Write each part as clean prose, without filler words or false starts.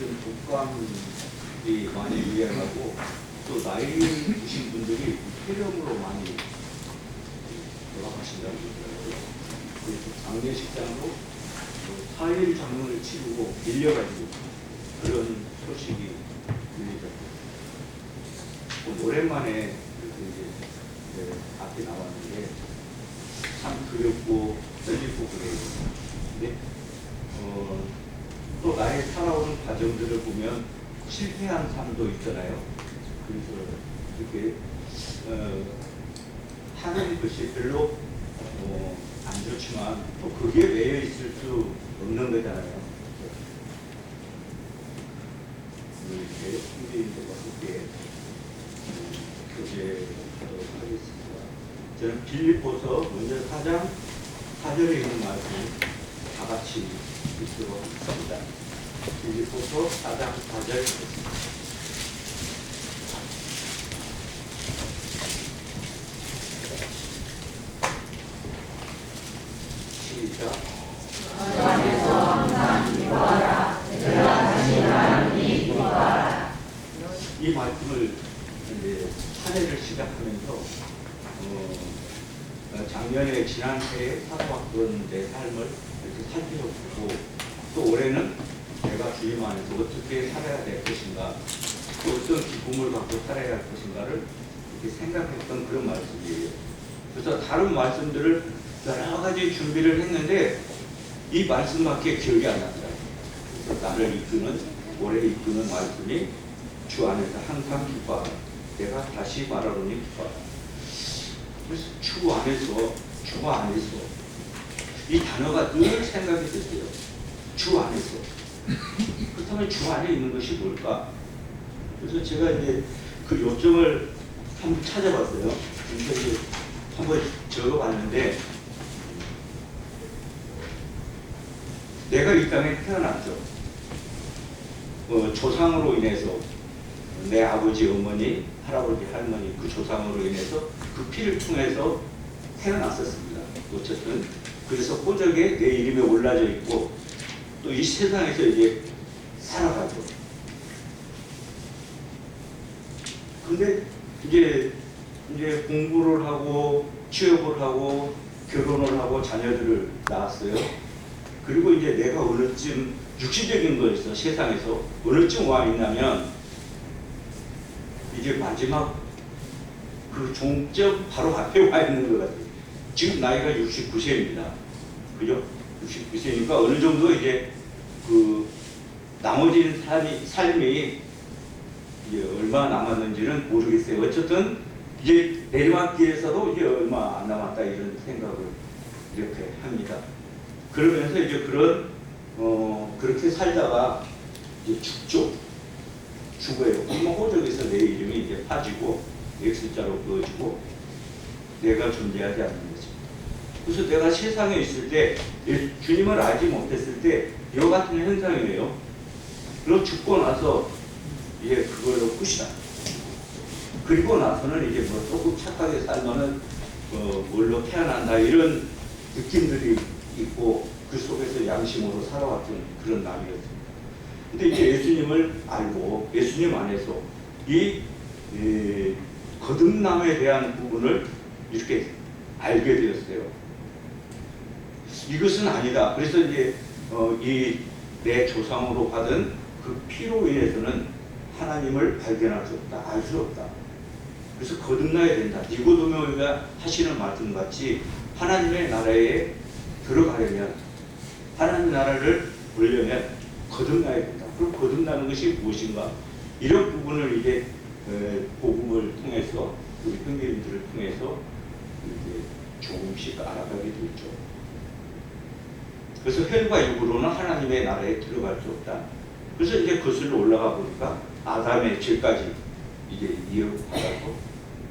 요즘 독감이 많이 유행하고 또 나이 드신 분들이 폐렴으로 많이 돌아가신다고 그러더라고요. 그래서 장례식장으로 4일 장문을 치르고 밀려가지고 그런 소식이 들리더라고요. 오랜만에 이렇게 이제 앞에 나왔는데 참 그립고 떨리고 그래요. 근데 또 나의 살아오는 과정들을 보면 실패한 삶도 있잖아요. 그래서 이렇게 하는 것이 별로 안 좋지만 또 그게 매여 있을 수 없는 거잖아요. 이렇게 후대인들과 함께 교제하도록 하겠습니다. 저는 빌립보서 먼저 4장 4절에 있는 말씀 다 같이 읽도록 하겠습니다. 빌립보서 4장 4절 시작. 안에서 항상 기뻐하라. 내가 다시 말하노니 기뻐하라. 이 말씀을 이제 한 해를 시작하면서 작년에 지난 해에 살아왔던 내 삶을 이렇게 살펴보고 또 올해는 내가 주님 안에서 어떻게 살아야 될 것인가 또 어떤 기쁨을 갖고 살아야 할 것인가를 이렇게 생각했던 그런 말씀이에요. 그래서 다른 말씀들을 여러 가지 준비를 했는데 이 말씀밖에 기억이 안 났어요. 그래서 나를 이끄는 올해 이끄는 말씀이 주 안에서 항상 기뻐하라. 내가 다시 말하노니 기뻐하라. 그래서 주 안에서 이 단어가 늘 생각이 드세요. 주 안에서. 그렇다면 주 안에 있는 것이 뭘까? 그래서 제가 이제 그 요점을 한번 찾아봤어요. 그래서 이제 한번 적어봤는데 내가 이 땅에 태어났죠. 조상으로 인해서 내 아버지, 어머니, 할아버지, 할머니 그 조상으로 인해서 그 피를 통해서 태어났었습니다. 어쨌든 그래서 호적에 내 이름이 올라져 있고 또 이 세상에서 이제 살아가죠. 근데 이제 공부를 하고 취업을 하고 결혼을 하고 자녀들을 낳았어요. 그리고 이제 내가 어느쯤 육신적인 거에서 세상에서 어느쯤 와 있냐면 이제 마지막 그 종점 바로 앞에 와 있는 것 같아요. 지금 나이가 69세입니다. 그죠? 69세니까 어느 정도 이제 그 나머지 삶이 이제 얼마 남았는지는 모르겠어요. 어쨌든 이제 내리막길에서도 이제 얼마 안 남았다 이런 생각을 이렇게 합니다. 그러면서 이제 그렇게 살다가 이제 죽어요. 그러면 호적에서 내 이름이 이제 파지고 X자로 그어지고 내가 존재하지 않는 거죠. 그래서 내가 세상에 있을 때 주님을 알지 못했을 때 이와 같은 현상이에요. 그리고 죽고 나서 이제 그걸로 끝이다. 그리고 나서는 이제 뭐 조금 착하게 살면은 뭘로 태어난다 이런 느낌들이 있고 그 속에서 양심으로 살아왔던 그런 날이었습니다. 근데 이제 예수님을 알고 예수님 안에서 이 거듭남에 대한 부분을 이렇게 알게 되었어요. 이것은 아니다. 그래서 이제 이 내 조상으로 받은 그 피로 인해서는 하나님을 발견할 수 없다. 알 수 없다. 그래서 거듭나야 된다. 니고데모가 하시는 말씀 같이 하나님의 나라에 들어가려면 하나님 나라를 보려면 거듭나야 된다. 그럼 거듭나는 것이 무엇인가? 이런 부분을 이제 복음을 통해서 우리 형제님들을 통해서 이제 조금씩 알아가게 되죠. 그래서 혈과 육으로는 하나님의 나라에 들어갈 수 없다. 그래서 이제 거슬러 올라가 보니까 아담의 죄까지 이제 이어받아서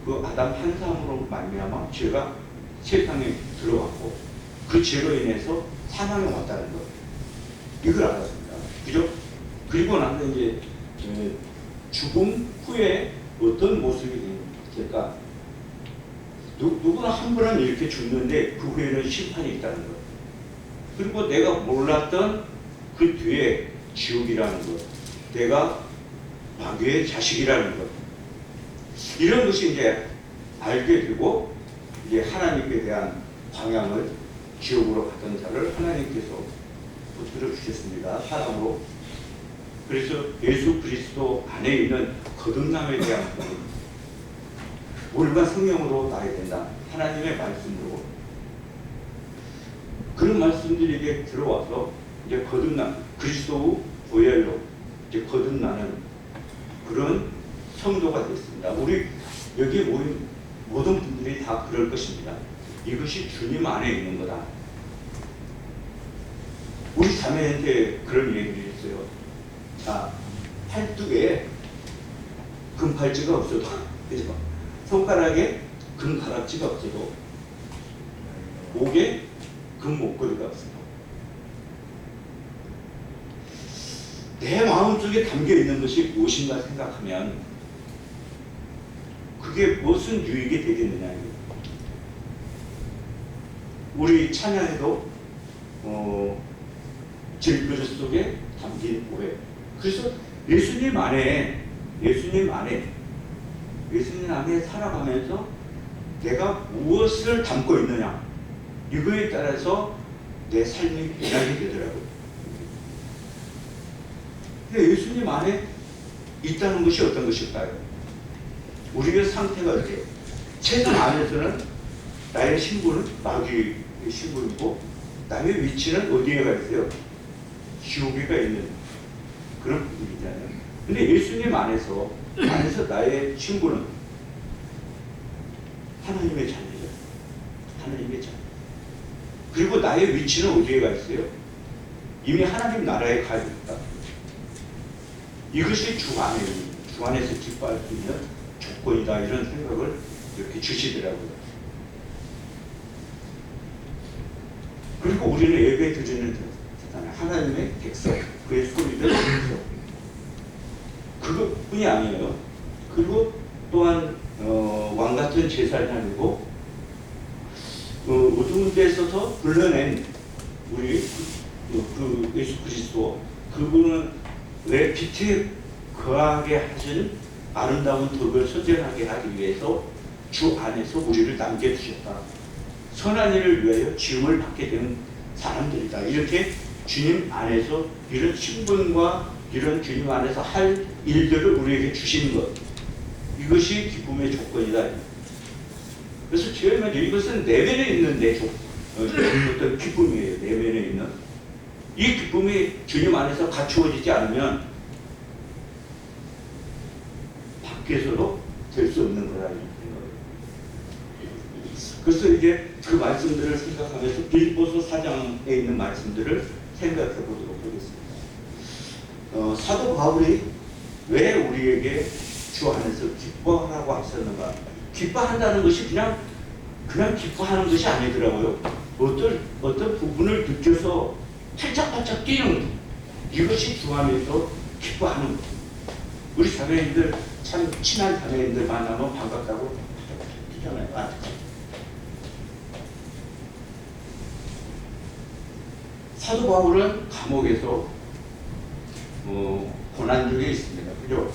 그 아담 한 사람으로 말미암아 죄가 세상에 들어왔고 그 죄로 인해서 사망에 왔다는 것. 이걸 알았습니다. 그죠? 그리고 나서 이제 죽음 후에 어떤 모습이 될까? 누구나 한 번은 이렇게 죽는데 그 후에는 심판이 있다는 것. 그리고 내가 몰랐던 그 뒤에 지옥이라는 것. 내가 마귀의 자식이라는 것. 이런 것이 이제 알게 되고 이제 하나님께 대한 방향을 지옥으로 갔던 자를 하나님께서 붙들어 주셨습니다. 사랑으로. 그래서 예수 그리스도 안에 있는 거듭남에 대한 부분, 물과 성령으로 나야 된다. 하나님의 말씀으로. 그런 말씀들이 이제 들어와서 이제 거듭남, 그리스도 보혈로 이제 거듭나는 그런 성도가 됐습니다. 우리 여기 모인 모든 분들이 다 그럴 것입니다. 이것이 주님 안에 있는 거다. 우리 자매한테 그런 얘기를 했어요. 자, 팔뚝에 금팔찌가 없어도, 그죠? 손가락에 금가락지가 없어도, 목에 금목걸이가 없어도, 내 마음속에 담겨 있는 것이 무엇인가 생각하면 그게 무슨 유익이 되겠느냐. 우리 찬양에도 질그릇 속에 담긴 오해. 그래서 예수님 안에 살아가면서 내가 무엇을 담고 있느냐, 이거에 따라서 내 삶이 변하게 되더라고요. 근데 예수님 안에 있다는 것이 어떤 것일까요? 우리의 상태가 어때요? 세상 안에서는 나의 신분은 마귀의 신분이고, 나의 위치는 어디에 가 있어요? 지옥에 가 있는 그런 부분이잖아요. 근데 예수님 안에서 나의 신분은 하나님의 자녀죠. 하나님의 자녀. 그리고 나의 위치는 어디에 가 있어요? 이미 하나님 나라에 가 있다. 이것이 주 안에서 기뻐할 수 있는 조건이다. 이런 생각을 이렇게 주시더라고요. 그리고 우리는 예배 드리는 하나님의 백성, 그의 소리를 듣죠. 그것뿐이 아니에요. 그리고 또한 왕 같은 제사장이고 어두운 데서도 불러낸 우리 그 예수 그리스도, 그분은 왜 빛에 거하게 하신 아름다운 덕을 선전하게 하기 위해서 주 안에서 우리를 남겨두셨다. 선한 일을 위하여 지음을 받게 된 사람들이다. 이렇게 주님 안에서 이런 신분과 이런 주님 안에서 할 일들을 우리에게 주시는 것, 이것이 기쁨의 조건이다. 그래서 제일 먼저 이것은 내면에 있는 어떤 기쁨이에요. 내면에 있는 이 기쁨이 주님 안에서 갖추어지지 않으면 밖에서도 될 수 없는 거라. 그래서 이제 그 말씀들을 생각하면서 빌립보서 4장에 있는 말씀들을 생각해 보도록 하겠습니다. 사도 바울이 왜 우리에게 주 안에서 기뻐하라고 하셨는가? 기뻐한다는 것이 그냥 기뻐하는 것이 아니더라고요. 어떤 부분을 느껴서 팔짝팔짝 뛰는 것, 이것이 주 안에서 기뻐하는 것. 우리 자매인들, 참 친한 자매인들 만나면 반갑다고 뛰잖아요. 사도 바울은 감옥에서 고난 중에 있습니다. 그죠?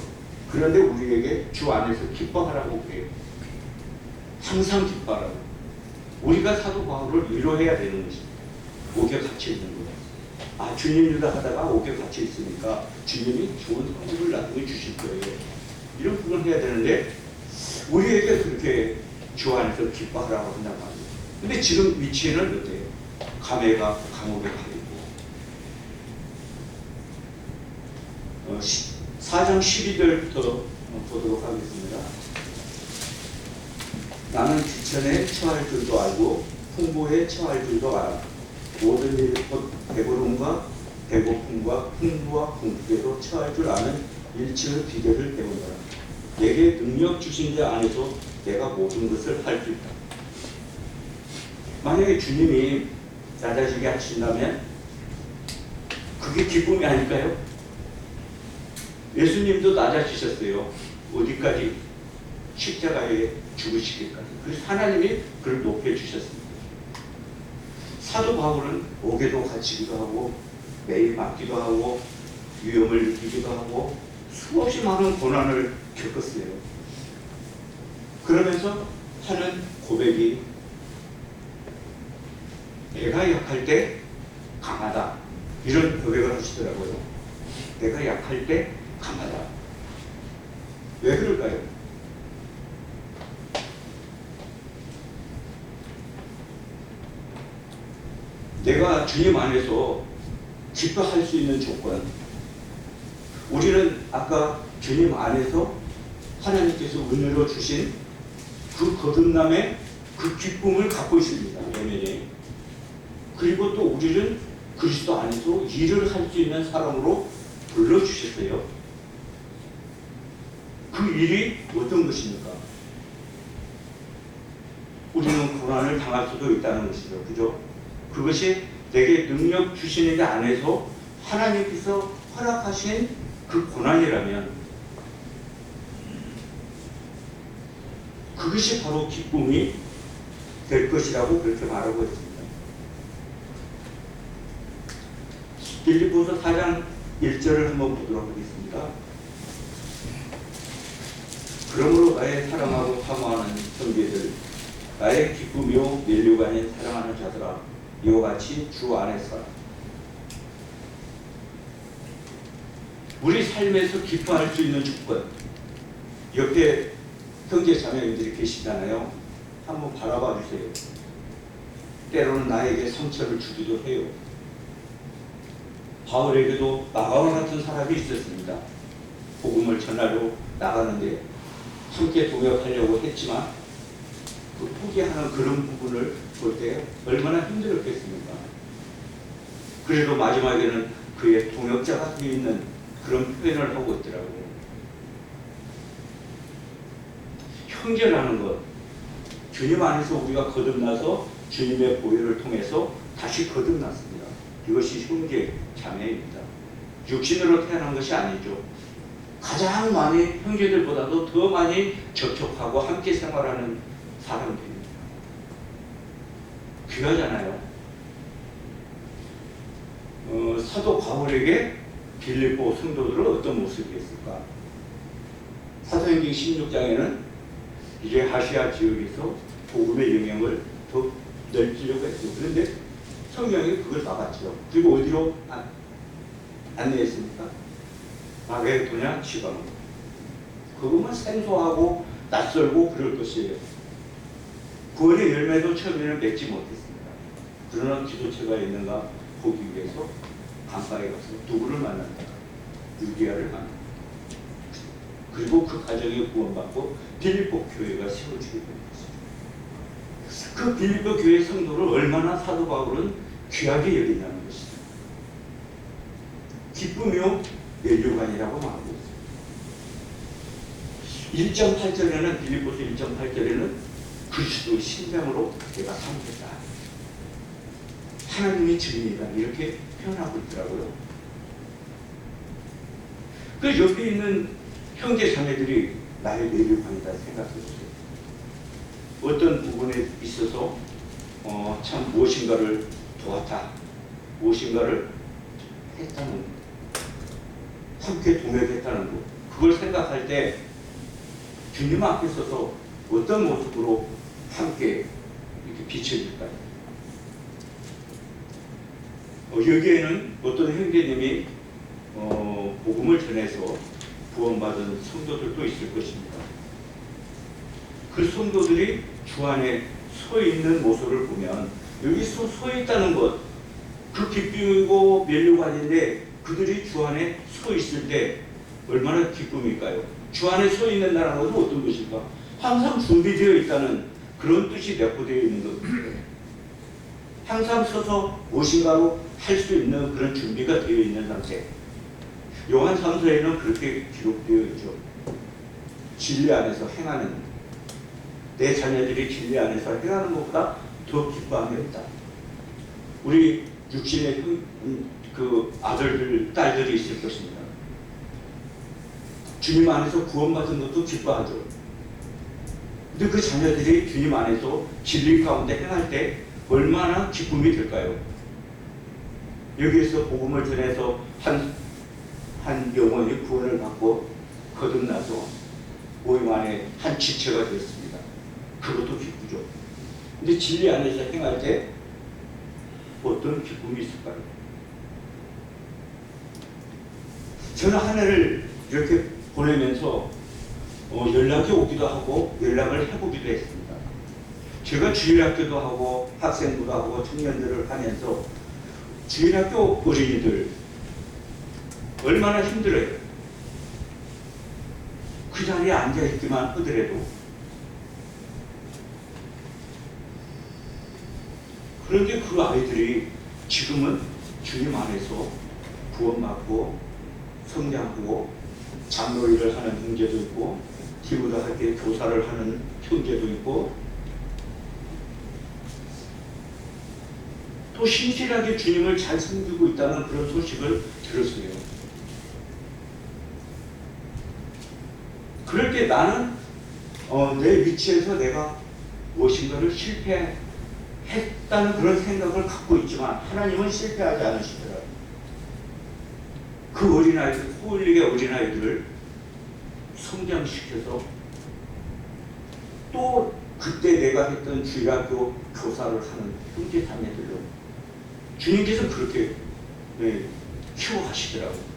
그런데 우리에게 주 안에서 기뻐하라고 그래요. 항상 기뻐하라고. 우리가 사도 바울을 위로해야 되는 것입니다. 옥에 갇혀 있는 거예요. 아, 주님 유다 하다가 옥에 갇혀 있으니까 주님이 좋은 선물을 나중에 주실 거예요. 이런 부분을 해야 되는데 우리에게 그렇게 주 안에서 기뻐하라고 한단 말이에요. 근데 지금 위치에는 어때요? 감옥에 가 있고 4장 12절부터 보도록 하겠습니다. 나는 귀천에 처할 줄도 알고 풍부에 처할 줄도 알아. 모든 일 곧 배부름과 배고픔과 풍부와 궁핍에도 처할 줄 아는 일치의 비결을 배운다. 내게 능력 주신 자 안에서 내가 모든 것을 할 수 있다. 만약에 주님이 낮아지게 하신다면 그게 기쁨이 아닐까요? 예수님도 낮아지셨어요. 어디까지? 십자가에 죽으시기까지. 그래서 하나님이 그를 높여주셨습니다. 사도 바울은 옥에도 갇히기도 하고 매일 맞기도 하고 위험을 느끼기도 하고 수없이 많은 고난을 겪었어요. 그러면서 하는 고백이 내가 약할 때 강하다. 이런 고백을 하시더라고요. 내가 약할 때 강하다. 왜 그럴까요? 내가 주님 안에서 기뻐할 수 있는 조건, 우리는 아까 주님 안에서 하나님께서 은혜로 주신 그 거듭남의 그 기쁨을 갖고 있습니다. 아멘이. 그리고 또 우리는 그리스도 안에서 일을 할 수 있는 사람으로 불러주셨어요. 그 일이 어떤 것입니까? 우리는 고난을 당할 수도 있다는 것이죠. 그죠? 그것이 내게 능력 주시는 게 안에서 하나님께서 허락하신 그 고난이라면 그것이 바로 기쁨이 될 것이라고 그렇게 말하고 있습니다. 빌립보서 4장 1절을 한번 보도록 하겠습니다. 그러므로 나의 사랑하고 사모하는 형제들, 나의 기쁨이요 면류가 아닌 사랑하는 자들아, 이와 같이 주 안에서 우리 삶에서 기뻐할 수 있는 조건, 옆에 형제 자매님들이 계시잖아요. 한번 바라봐 주세요. 때로는 나에게 상처를 주기도 해요. 바울에게도 나가와 같은 사람이 있었습니다. 복음을 전하러 나가는데 함께 동역하려고 했지만 그 포기하는 그런 부분을 볼 때 얼마나 힘들었겠습니까? 그래도 마지막에는 그의 동역자가 되어 있는 그런 표현을 하고 있더라고요. 형제라는 것, 주님 안에서 우리가 거듭나서 주님의 보혈을 통해서 다시 거듭났습니다. 이것이 형제 자매입니다. 육신으로 태어난 것이 아니죠. 가장 많이 형제들보다도 더 많이 접촉하고 함께 생활하는 사람들입니다. 귀하잖아요. 사도 바울에게 빌립보 성도들은 어떤 모습이었을까? 사도행전 16장에는 이제 아시아 지역에서 복음의 영향을 더 넓히려고 했죠. 그런데 성경이 그걸 막았죠. 그리고 어디로 안내했습니까? 마게도냐 지방. 그것만 생소하고 낯설고 그럴 것이에요. 구원의 열매도 처음에는 맺지 못했습니다. 그러나 기도처가 있는가 보기 위해서 강가에 가서 누구를 만난다? 유디아를 만난다. 그리고 그 가정에 구원받고 빌립보 교회가 세워지게 된 것입니다. 그 빌립보 교회 성도를 얼마나 사도 바울은 귀하게 여기냐는 것입니다. 기쁨이요 면류관이라고 말하고 있습니다. 1.8절에는 빌립보서 1.8절에는 그리스도의 심장으로 내가 삼겠다. 하나님의 증인이다. 이렇게 표현하고 있더라고요. 그 옆에 있는 형제 자매들이 나의 면류관이다 생각해 보세요. 어떤 부분에 있어서 참 무엇인가를 도왔다. 무엇인가를 했다는 것. 함께 동역했다는 것. 그걸 생각할 때 주님 앞에 서서 어떤 모습으로 함께 이렇게 비춰질까요? 여기에는 어떤 형제님이 복음을 전해서 구원받은 성도들도 있을 것입니다. 그 성도들이 주 안에 서 있는 모습을 보면 여기서 서 있다는 것, 그 기쁨이고 면류관인데 그들이 주 안에 서 있을 때 얼마나 기쁨일까요? 주 안에 서 있는다는 것은 어떤 것일까? 항상 준비되어 있다는 그런 뜻이 내포되어 있는 것입니다. 항상 서서 무엇인가로 할 수 있는 그런 준비가 되어 있는 상태. 요한 3서에는 그렇게 기록되어 있죠. 진리 안에서 행하는, 내 자녀들이 진리 안에서 행하는 것보다 더 기뻐함이 없다. 우리 육신의 그 아들들, 딸들이 있을 것입니다. 주님 안에서 구원받은 것도 기뻐하죠. 근데 그 자녀들이 주님 안에서 진리 가운데 행할 때 얼마나 기쁨이 될까요? 여기에서 복음을 전해서 한 한 영혼이 구원을 받고 거듭나서 모임 안에 한 지체가 되었습니다. 그것도 기쁘죠. 근데 진리 안에서 행할 때 어떤 기쁨이 있을까요? 저는 한 해를 이렇게 보내면서 연락이 오기도 하고 연락을 해보기도 했습니다. 제가 주일학교도 하고 학생부도 하고 청년들을 하면서 주일학교 어린이들 얼마나 힘들어요. 그 자리에 앉아있기만 하더라도. 그런데 그 아이들이 지금은 주님 안에서 구원받고 성장하고 장로일을 하는 형제도 있고 기부도 할 때 교사를 하는 형제도 있고 또 신실하게 주님을 잘 섬기고 있다는 그런 소식을 들었어요. 그럴 때 나는 내 위치에서 내가 무엇인가를 실패했다는 그런 생각을 갖고 있지만 하나님은 실패하지 않으시더라고요. 그 어린아이들, 호울릭의 어린아이들을 성장시켜서 또 그때 내가 했던 주일학교 교사를 하는 형제 자매들로 주님께서 그렇게 키워가시더라고요.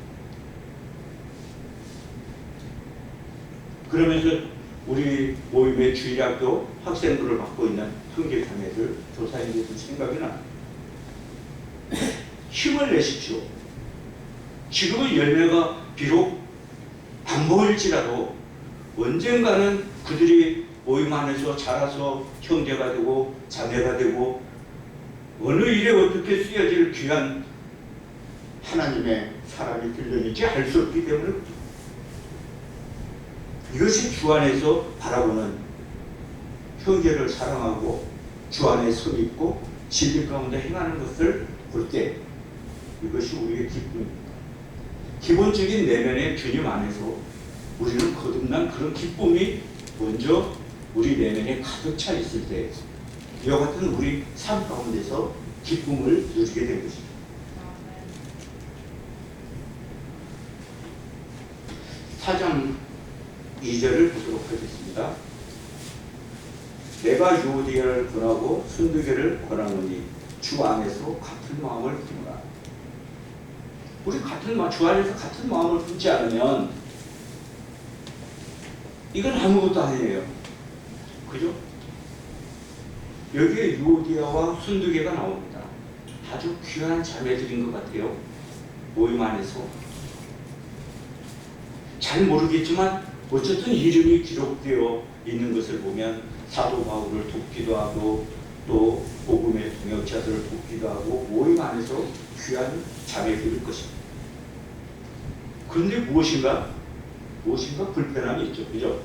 그러면서 우리 모임의 주일학교 학생들을 맡고 있는 형제 자매들 교사님께서 생각이 나요. 힘을 내십시오. 지금의 열매가 비록 안 보일지라도 언젠가는 그들이 모임 안에서 자라서 형제가 되고 자매가 되고 어느 일에 어떻게 쓰여질 귀한 하나님의 사람이 되려는지 알 수 없기 때문에 이것이 주 안에서 바라보는 형제를 사랑하고 주 안에 서 있고 진리 가운데 행하는 것을 볼 때 이것이 우리의 기쁨입니다. 기본적인 내면의 주님 안에서 우리는 거듭난 그런 기쁨이 먼저 우리 내면에 가득 차 있을 때 이와 같은 우리 삶 가운데서 기쁨을 누리게 된 것입니다. 4장 2절을 보도록 하겠습니다. 내가 유오디아를 권하고 순두개를 권하노니 주 안에서 같은 마음을 품으라. 우리 주 안에서 같은 마음을 품지 않으면 이건 아무것도 아니에요. 그죠? 여기에 유오디아와 순두개가 나옵니다. 아주 귀한 자매들인 것 같아요. 모임 안에서. 잘 모르겠지만 어쨌든 이름이 기록되어 있는 것을 보면 사도 바울을 돕기도 하고 또 복음의 동역자들을 돕기도 하고 모임 안에서 귀한 자매들일 것입니다. 그런데 무엇인가 불편함이 있죠. 그죠?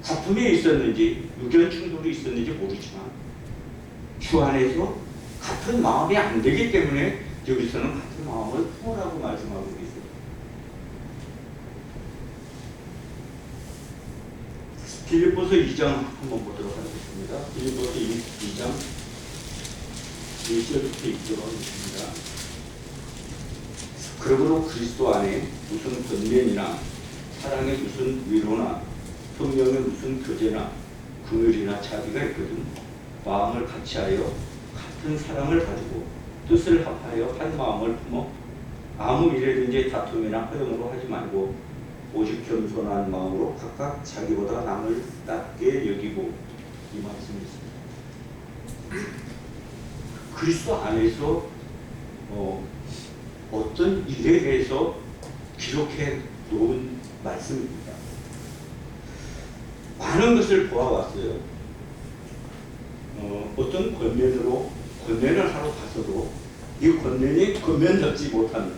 다툼이 있었는지 의견 충돌이 있었는지 모르지만 주 안에서 같은 마음이 안 되기 때문에 여기서는 같은 마음을 품으라고 말씀하고 계세요. 빌립보서 2장 한번 보도록 하겠습니다. 빌립보서 2장 1절부터 2절 하겠습니다. 그러므로 그리스도 안에 무슨 권면이나 사랑의 무슨 위로나 성령의 무슨 교제나 긍휼이나 자비가 있거든 마음을 같이하여 같은 사랑을 가지고 뜻을 합하여 한 마음을 품어 아무 일에든지 다툼이나 허용으로 하지 말고 오직 겸손한 마음으로 각각 자기보다 남을 낮게 여기고 이 말씀이 있습니다. 그리스도 안에서 어떤 일에 대해서 기록해 놓은 말씀입니다. 많은 것을 보아왔어요. 어떤 권면을 하러 가서도 이 권면이 권면답지 못한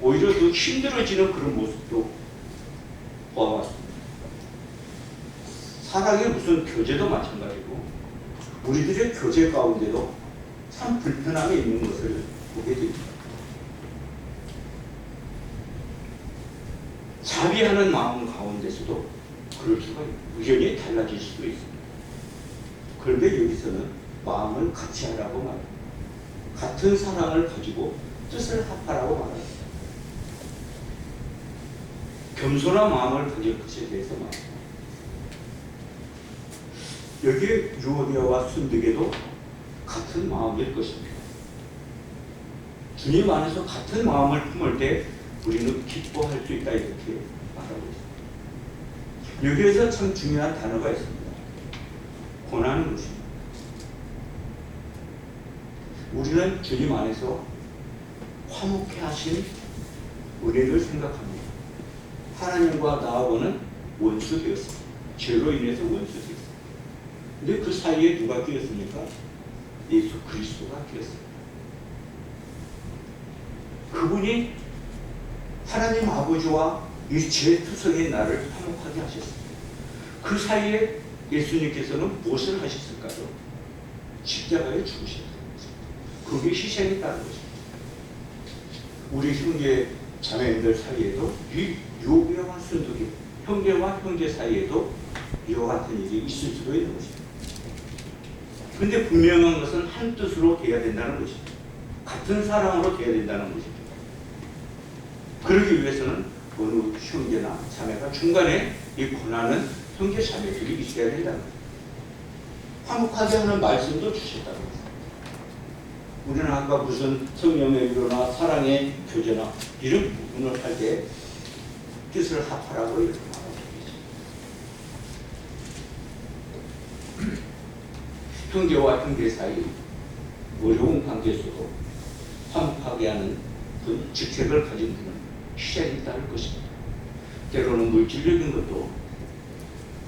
오히려 더 힘들어지는 그런 모습도 보아왔습니다. 사랑의 무슨 교제도 마찬가지고 우리들의 교제 가운데도 참 불편함이 있는 것을 보게 됩니다. 자비하는 마음 가운데서도 그럴 수가 의견이 달라질 수도 있습니다. 그런데 여기서는 마음을 같이 하라고 말합니다. 같은 사랑을 가지고 뜻을 합하라고 말합니다. 겸손한 마음을 가질 것에 대해서 말합니다. 여기에 유오디아와 순득에도 같은 마음일 것입니다. 주님 안에서 같은 마음을 품을 때 우리는 기뻐할 수 있다 이렇게 말하고 있습니다. 여기에서 참 중요한 단어가 있습니다. 고난은 것입니다. 우리는 주님 안에서 화목해 하신 우리를 생각합니다. 하나님과 나하고는 원수 되었습니다. 죄로 인해서 원수 되었습니다. 근데 그 사이에 누가 끼었습니까? 예수 그리스도가 끼었습니다. 그분이 하나님 아버지와 이 제 투성인 나를 화목하게 하셨습니다. 그 사이에 예수님께서는 무엇을 하셨을까요? 십자가에 죽으셨습니다. 그게 희생했다는 것입니다. 우리 형제 자매들 사이에도 이 유오디아와 순득이 형제와 형제 사이에도 이와 같은 일이 있을 수도 있는 것입니다. 그런데 분명한 것은 한 뜻으로 돼야 된다는 것입니다. 같은 사랑으로 돼야 된다는 것입니다. 그러기 위해서는 어느 형제나 자매가 중간에 이 고난은 형제 자매들이 있어야 된다는 것입니다. 화목하게 하는 말씀도 주셨다는 것입니다. 우리는 아까 무슨 성령의 위로나 사랑의 교제나 이런 부분을 할 때 뜻을 합하라고 이렇게 말하고 있습니다. 형제와 형제 사이 어려운 관계에서도 화목하게 하는 그 직책을 가진 분은 희생이 따를 것입니다. 때로는 물질적인 것도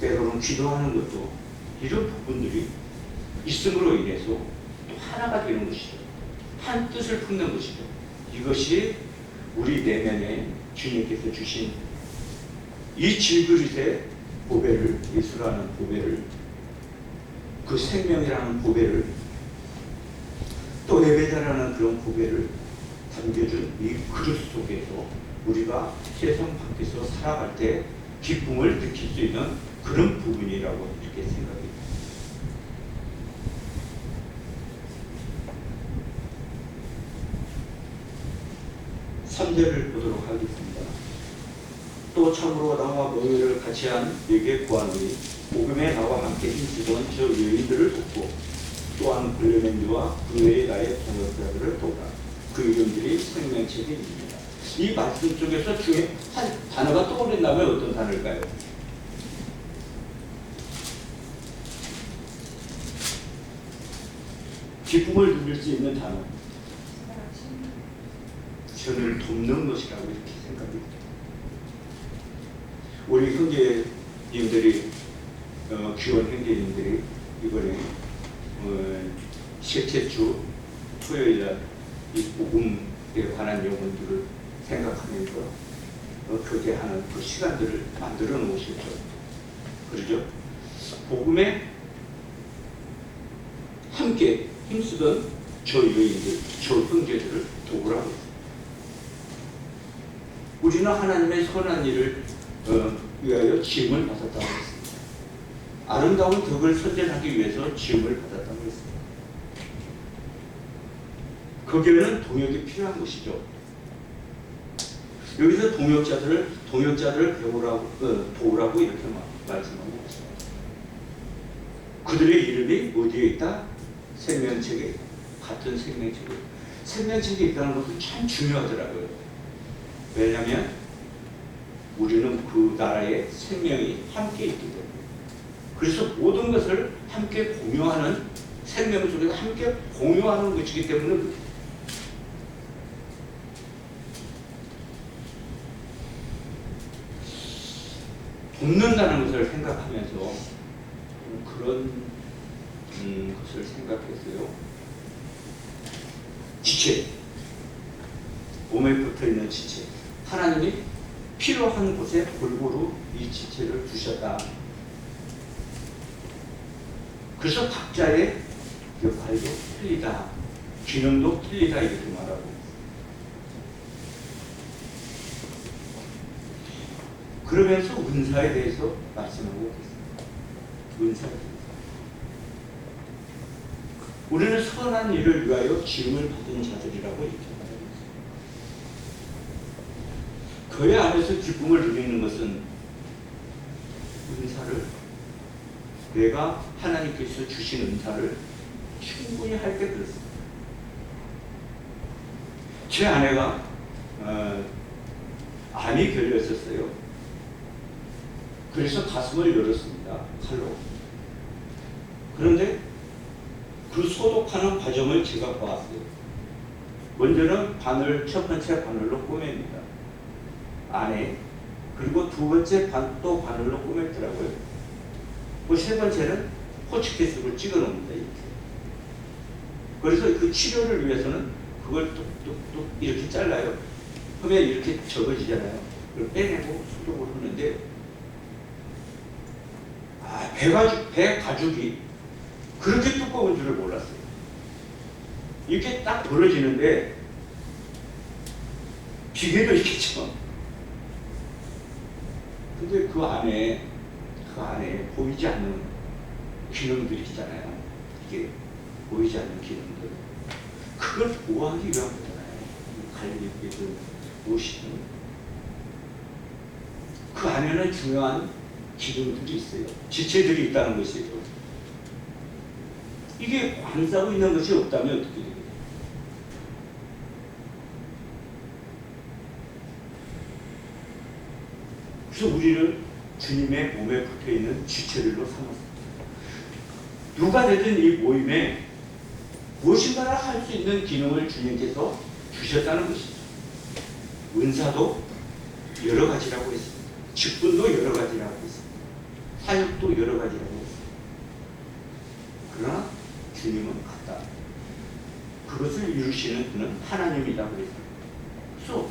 때로는 기도하는 것도 이런 부분들이 있음으로 인해서 또 하나가 되는 것이죠. 한 뜻을 품는 것이죠. 이것이 우리 내면에 주님께서 주신 이 질그릇의 보배를, 예수라는 보배를, 그 생명이라는 보배를, 또 예배자라는 그런 보배를 담겨준 이 그릇 속에서 우리가 세상 밖에서 살아갈 때 기쁨을 느낄 수 있는 그런 부분이라고 이렇게 생각합니다. 3절을 보도록 하겠습니다. 또 참으로 나와 너희를 같이 한 내게 구하노니 복음에 나와 함께 힘쓰던 저 여인들을 돕고 또한 골레멘디와 그 외의 나의 동역자들을 돕라. 그 이름들이 생명책에 있습니다. 이 말씀 쪽에서 중에 한 단어가 떠오른다면 어떤 단어일까요? 기쁨을 누릴 수 있는 단어. 저를 돕는 것이라고 이렇게 생각합니다. 우리 형제님들이 귀원 형제님들이 이번에 셋째 주 토요일날 이 복음에 관한 영혼들을 생각하면서 교제하는 그 시간들을 만들어 놓으셨죠. 그러죠? 복음에 함께 힘쓰던 저 여인들, 저 형제들을 도우라고 했습니다. 우리는 하나님의 선한 일을 위하여 지음을 받았다고 했습니다. 아름다운 덕을 선전하기 위해서 지음을 받았다고 했습니다. 거기에는 동역이 필요한 것이죠. 여기서 동역자들을 도우라고 이렇게 말씀하고 있습니다. 그들의 이름이 어디에 있다? 생명책에, 같은 생명책에. 생명책에 있다는 것은 참 중요하더라고요. 왜냐하면 우리는 그 나라의 생명이 함께 있기 때문에. 그래서 모든 것을 함께 공유하는, 생명 속에서 함께 공유하는 것이기 때문에 돕는다는 것을 생각하면서 그런 것을 생각했어요. 지체, 몸에 붙어있는 지체. 하나님이 필요한 곳에 골고루 이 지체를 두셨다. 그래서 각자의 역할도 틀리다, 기능도 틀리다 이렇게 말하고, 그러면서 은사에 대해서 말씀하고 있습니다. 은사에 대해서 우리는 선한 일을 위하여 지음을 받은 자들이라고 이렇게 말하고 있습니다. 교회 안에서 기쁨을 누리는 것은 은사를, 내가 하나님께서 주신 은사를 충분히 할 때 그렇습니다. 제 아내가 암이 걸렸었어요. 그래서 가슴을 열었습니다. 칼로. 그런데 그 소독하는 과정을 제가 보았어요. 먼저는 첫 번째 바늘로 꼬맵니다. 안에. 그리고 두 번째 또 바늘로 꼬맸더라고요. 그 세 번째는 호치키스를 찍어 놓습니다. 이렇게. 그래서 그 치료를 위해서는 그걸 뚝뚝뚝 이렇게 잘라요. 그러면 이렇게 적어지잖아요. 그걸 빼내고 소독을 하는데, 배 가죽이 그렇게 두꺼운 줄을 몰랐어요. 이렇게 딱 벌어지는데, 비계도 있겠죠. 근데 그 안에 보이지 않는 기능들이 있잖아요. 이게 보이지 않는 기능들. 그걸 보호하기 위한 거잖아요. 갈비뼈들, 옷이든. 그 안에는 중요한 기능들이 있어요. 지체들이 있다는 것이죠. 이게 감싸고 있는 것이 없다면 어떻게 되겠어요? 그래서 우리를 주님의 몸에 붙어있는 지체들로 삼았습니다. 누가 되든 이 모임에 무엇인가를 할 수 있는 기능을 주님께서 주셨다는 것이죠. 은사도 여러 가지라고 했습니다. 직분도 여러 가지라고 했습니다. 사역도 여러 가지라고 했습니다. 그러나 주님은 같다. 그것을 이루시는 분은 하나님이다 그랬어요. 그래서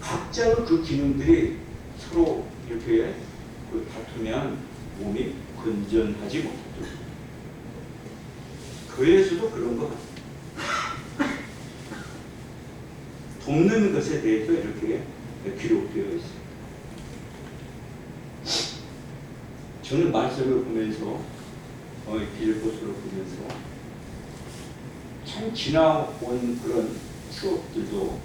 각자의 그 기능들이 서로 이렇게 다투면 몸이 건전하지 못하죠. 교회에서도 그런 것 같아요. 돕는 것에 대해서 이렇게 기록되어 있습니다. 저는 말씀을 보면서 빌립보서를 보면서 참 지나온 그런 추억들도,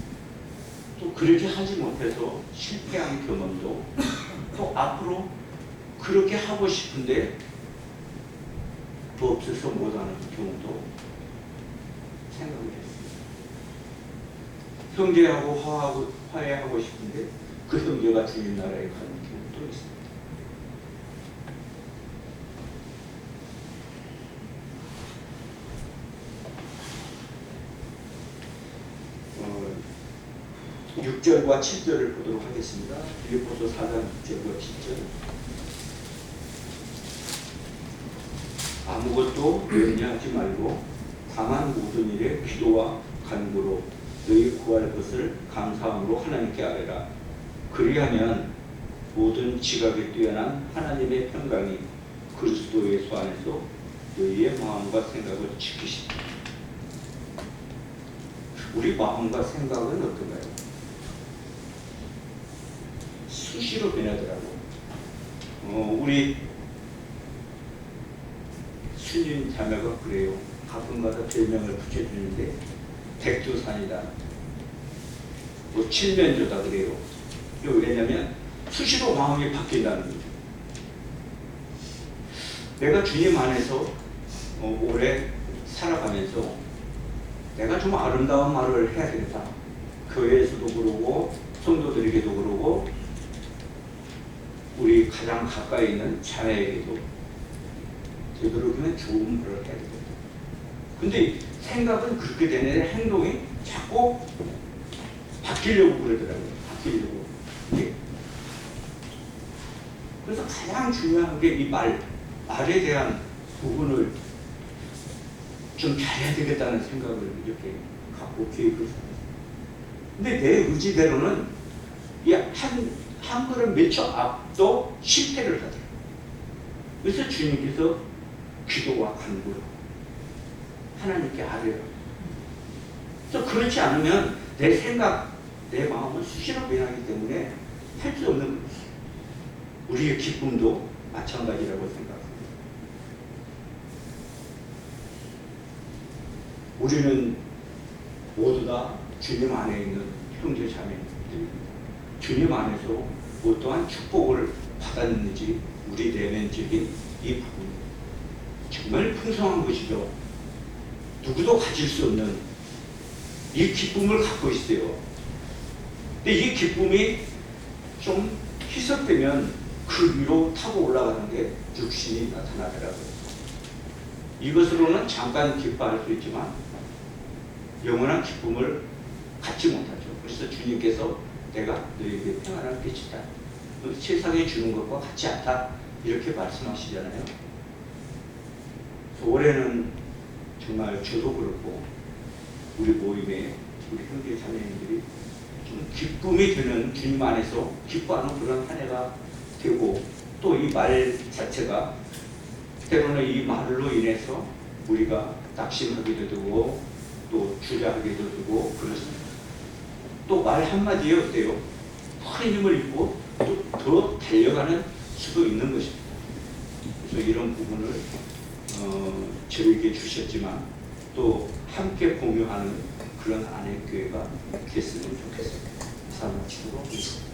또 그렇게 하지 못해서 실패한 경험도, 또 앞으로 그렇게 하고 싶은데 또 없어서 못하는 경우도 생각이 됐습니다. 형제하고 화해하고 싶은데 그 형제가 주님 나라에 가는 경우도 있습니다. 어, 6절과 7절을 보도록 하겠습니다. 빌립보서 4장 6절과 7절. 아무것도 염려하지 말고 다만 모든 일에 기도와 간구로 너희 구할 것을 감사함으로 하나님께 아뢰라. 그리하면 모든 지각에 뛰어난 하나님의 평강이 그리스도 예수 안에서 너희의 마음과 생각을 지키시다. 우리 마음과 생각은 어떤가요? 수시로 변하더라고. 우리 신인 자매가 그래요. 가끔가다 별명을 붙여주는데 백두산이다, 뭐 칠면조다 그래요. 왜냐면 수시로 마음이 바뀐다는 거죠. 내가 주님 안에서 오래 살아가면서 내가 좀 아름다운 말을 해야 되겠다. 교회에서도 그러고 성도들에게도 그러고 우리 가장 가까이 있는 자매에게도 되도록이면 좋은 말을 해야 되겠다. 근데 생각은 그렇게 되는데 행동이 자꾸 바뀌려고 그러더라고요. 바뀌려고. 예. 그래서 가장 중요한 게 이 말에 대한 부분을 좀 잘해야 되겠다는 생각을 이렇게 갖고 계획을 세웠어요. 근데 내 의지대로는 한 걸음 몇 초 앞도 실패를 하더라고요. 그래서 주님께서 기도와 간구로 하나님께 아뢰라. 그래서 그렇지 않으면 내 생각, 내 마음은 수시로 변하기 때문에 할 수 없는 것이에요. 우리의 기쁨도 마찬가지라고 생각합니다. 우리는 모두 다 주님 안에 있는 형제 자매들입니다. 주님 안에서 어떠한 축복을 받았는지 우리 내면적인 이 부분 정말 풍성한 것이죠. 누구도 가질 수 없는 이 기쁨을 갖고 있어요. 근데 이 기쁨이 좀 희석되면 그 위로 타고 올라가는 게 육신이 나타나더라고요. 이것으로는 잠깐 기뻐할 수 있지만 영원한 기쁨을 갖지 못하죠. 그래서 주님께서 내가 너에게 평안을 끼치다. 너 세상에 주는 것과 같지 않다. 이렇게 말씀하시잖아요. 올해는 정말 저도 그렇고 우리 모임에 우리 형제 자매님들이 좀 기쁨이 되는 주님 안에서 기뻐하는 그런 한 해가 되고 또 이 말 자체가 때로는 이 말로 인해서 우리가 낙심하기도 되고 또 주저하기도 되고 그렇습니다. 또 말 한마디에 어때요? 큰 힘을 입고 또 더 달려가는 수도 있는 것입니다. 그래서 이런 부분을 저에게 주셨지만 또 함께 공유하는 그런 안의 교회가 됐으면 좋겠습니다. 이상 마치도록 하겠습니다.